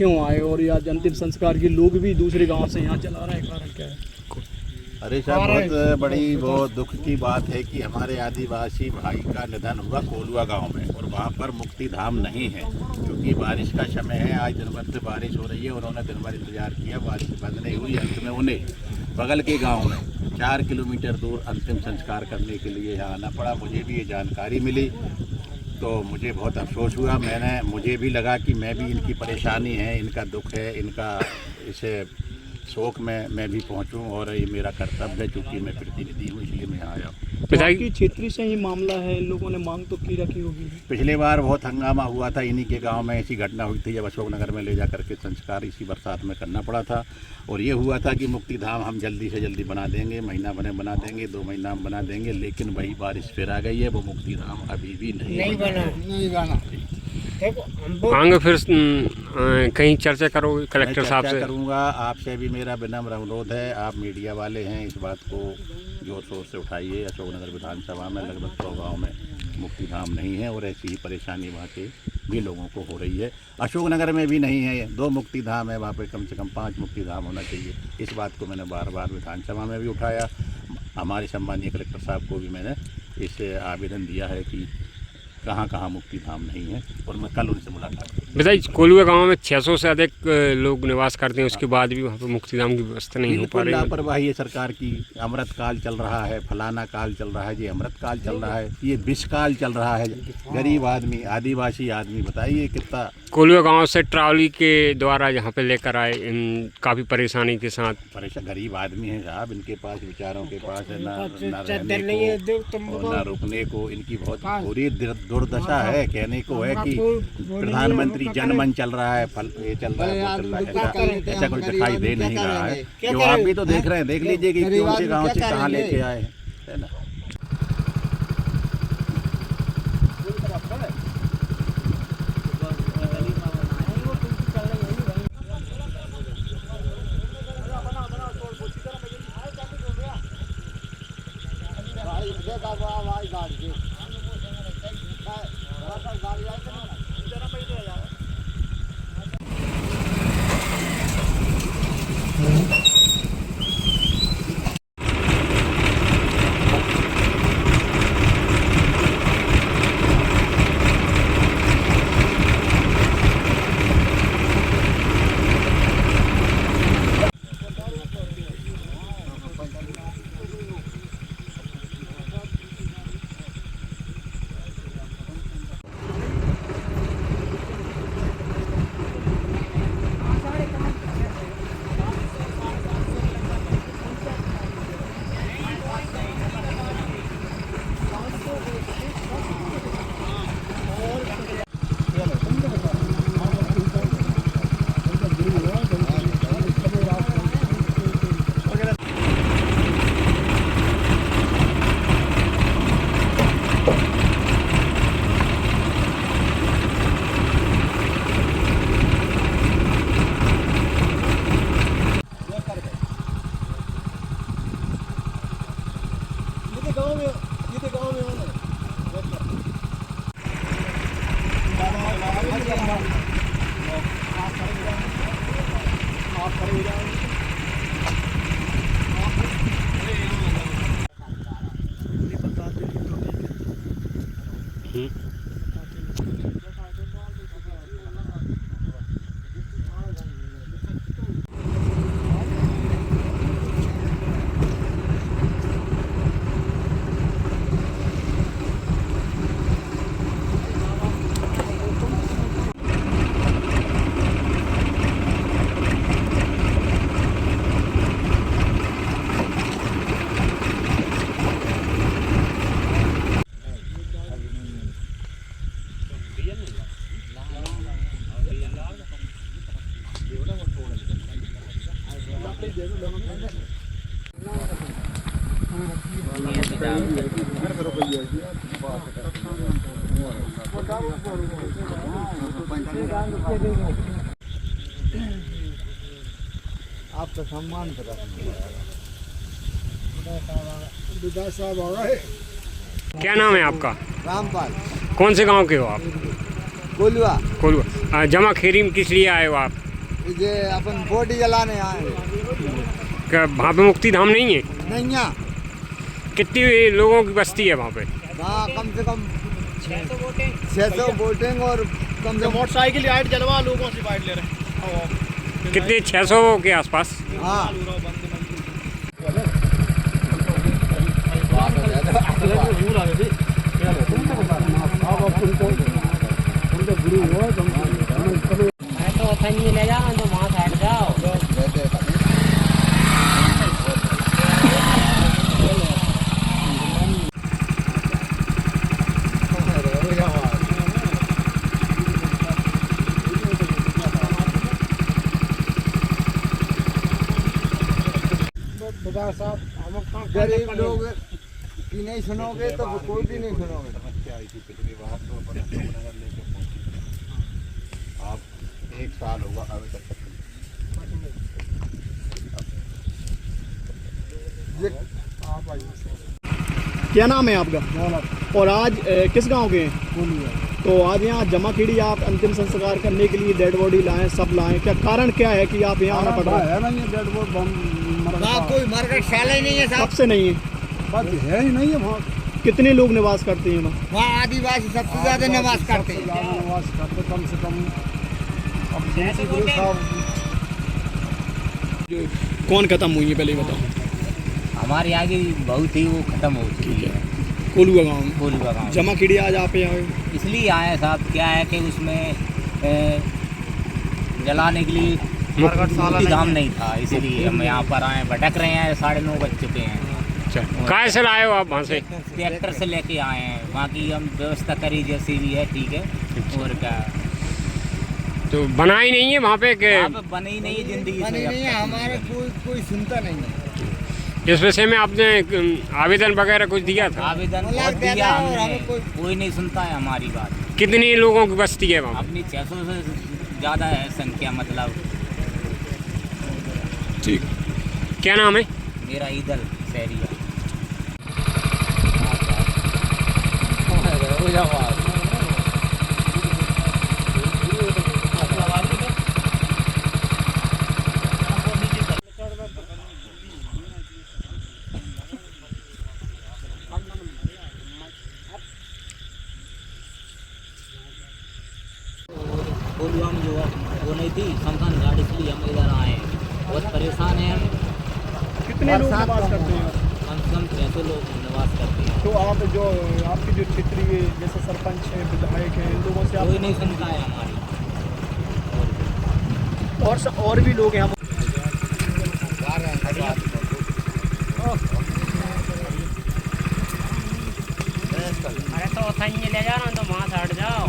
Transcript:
क्यों आए और आज अंतिम संस्कार के लोग भी दूसरे गांव से यहाँ चला रहे हैं, कारण क्या है? अरे साहब, बहुत बड़ी बहुत दुख की बात है कि हमारे आदिवासी भाई का निधन हुआ कोलुआ गांव में, और वहाँ पर मुक्ति धाम नहीं है क्योंकि बारिश का समय है। आज दिन भर से बारिश हो रही है, उन्होंने दिन भर इंतजार किया, बारिश बंद नहीं हुई। अंत में उन्हें बगल के गांव में 4 किलोमीटर दूर अंतिम संस्कार करने के लिए यहाँ आना पड़ा। मुझे भी ये जानकारी मिली तो मुझे बहुत अफसोस हुआ। मुझे भी लगा कि मैं भी इनकी परेशानी है, इनका दुख है, इनका इसे शोक में मैं भी पहुंचूं, और ये मेरा कर्तव्य है क्योंकि मैं प्रतिनिधि हूं, इसलिए मैं यहाँ आया हूँ। पिताजी क्षेत्रीय से ही मामला है, इन लोगों ने मांग तो की रखी होगी। पिछले बार बहुत हंगामा हुआ था, इन्हीं के गांव में ऐसी घटना हुई थी जब अशोकनगर में ले जा करके संस्कार इसी बरसात में करना पड़ा था, और ये हुआ था कि मुक्ति धाम हम जल्दी से जल्दी बना देंगे, महीना भर में बना देंगे, 2 महीना में बना देंगे, लेकिन वही बारिश फिर आ गई है, वो मुक्ति धाम अभी भी नहीं बना। आगे फिर कहीं चर्चा करोगे कलेक्टर साहब से? करूँगा। आपसे भी मेरा विनम्र अनुरोध है, आप मीडिया वाले हैं, इस बात को जोर शोर से उठाइए। अशोकनगर विधानसभा में लगभग 100 गाँव में मुक्ति धाम नहीं है, और ऐसी ही परेशानी वहाँ के भी लोगों को हो रही है। अशोकनगर में भी नहीं है, 2 मुक्ति धाम है, वहाँ पे कम से कम 5 मुक्ति धाम होना चाहिए। इस बात को मैंने बार बार विधानसभा में भी उठाया। हमारे सम्मानीय कलेक्टर साहब को भी मैंने इस आवेदन दिया है कि कहाँ कहाँ मुक्ति धाम नहीं है, और मैं कल उनसे मुलाकात करूँगा। बताइए, कोलुआ गांव में 600 से अधिक लोग निवास करते हैं, उसके बाद भी वहाँ पर मुक्ति धाम की व्यवस्था नहीं हो पा रही है। लापरवाही है सरकार की। अमृत काल चल रहा है, फलाना काल चल रहा है, ये अमृत काल चल रहा है, ये विष काल चल रहा है। गरीब आदमी, आदिवासी आदमी, बताइए कितना। कोलुआ गांव से ट्रॉली के द्वारा यहाँ पे लेकर आए, काफ़ी परेशानी के साथ। परेशान गरीब आदमी है साहब, इनके पास बेचारों के पास है ना रहने को और ना रुकने को। इनकी बहुत बुरी दुर्दशा है। कहने को है कि प्रधानमंत्री जनमन चल रहा है, ये चल रहा है, वो चल रहा है, ऐसा कुछ दिखाई दे नहीं रहा है। जो आप भी तो देख रहे हैं, देख लीजिए कि कौन से गाँव से कहाँ लेके आए हैं, है ना। आपका सम्मान करा। क्या नाम है आपका? रामपाल। कौन से गांव के हो आप? कोलुआ। कोलुआ। जमा खेरी में किस लिए आए हो आप? ये अपन बॉडी जलाने आए क्या वहाँ पे मुक्ति धाम नहीं है? नहीं यहाँ कितनी लोगों की बस्ती है वहाँ पे? वहाँ कम से कम 600 वोटिंग और कम से कम मोटरसाइकिल हाइट जलवा लोगों से बाइट ले रहे हैं। कितने 600 के आसपास? हाँ ले जाओ तो वहाँ से हट जाओ। गरीब लोग की नहीं सुनोगे तो कोई भी नहीं सुनोगे। समस्या आई थी पिछली बार तो अपन नगर लेके पहुंचे। आप 1 साल होगा अभी तक। क्या नाम है आपका और आज किस गांव के हैं? तो आज यहाँ जमा खीड़ी आप अंतिम संस्कार करने के लिए डेड बॉडी लाएं, सब लाएं, क्या कारण क्या है कि आप यहाँ आना पड़ रहा है? कोई मरकर शाला ही नहीं है साहब। सबसे नहीं है, बस है ही नहीं है वहाँ। कितने लोग निवास करते हैं वहाँ? वहाँ आदिवासी सबसे ज्यादा निवास करते हैं। निवास करते कम से कम। अब साहब कौन खत्म हुई है पहले बताओ। हमारे आगे बहुत ही वो खत्म हो चुकी है कोलुआ गाँव में। कोलुआ गाँव। जमा खीड़ी आज आप यहाँ आए? इसलिए आए साहब, क्या है कि उसमें जलाने के लिए मुक्ति धाम नहीं था, इसीलिए हम यहाँ पर आए। भटक रहे हैं, 9:30 बज चुके हैं। अच्छा, कहाँ से लाए हो आप वहाँ से? ट्रैक्टर से लेके आए हैं। वहाँ की हम व्यवस्था करी जैसी भी है, ठीक है। और क्या तो बना ही नहीं है वहाँ पे कि वहाँ पे बनी नहीं है जिंदगी बनी नहीं है, हमारे कोई सुनता नहीं है। इस विषय में आपने आवेदन वगैरह कुछ दिया था? आवेदन बहुत दिया हमने, कोई नहीं सुनता है हमारी बात। कितनी लोगों की बस्ती है वहाँ? अपनी 600 से ज़्यादा है संख्या, मतलब। ठीक। क्या नाम है? मेरा ईदल सहरिया। कोलुआ में जो वो नहीं थी शमशान घाट, इसलिए हम इधर आए हैं। बहुत परेशान हैं हम। कितने लोग निवास करते हैं? कम से कम 600 लोग निवास करते हैं। तो आप जो आपकी जो क्षेत्रीय जैसे सरपंच है, विधायक हैं, इन लोगों से आप कोई नहीं सुनता है हमारी। और भी लोग हैं हम अरे तो ले जाना तो वहाँ से हट जाओ।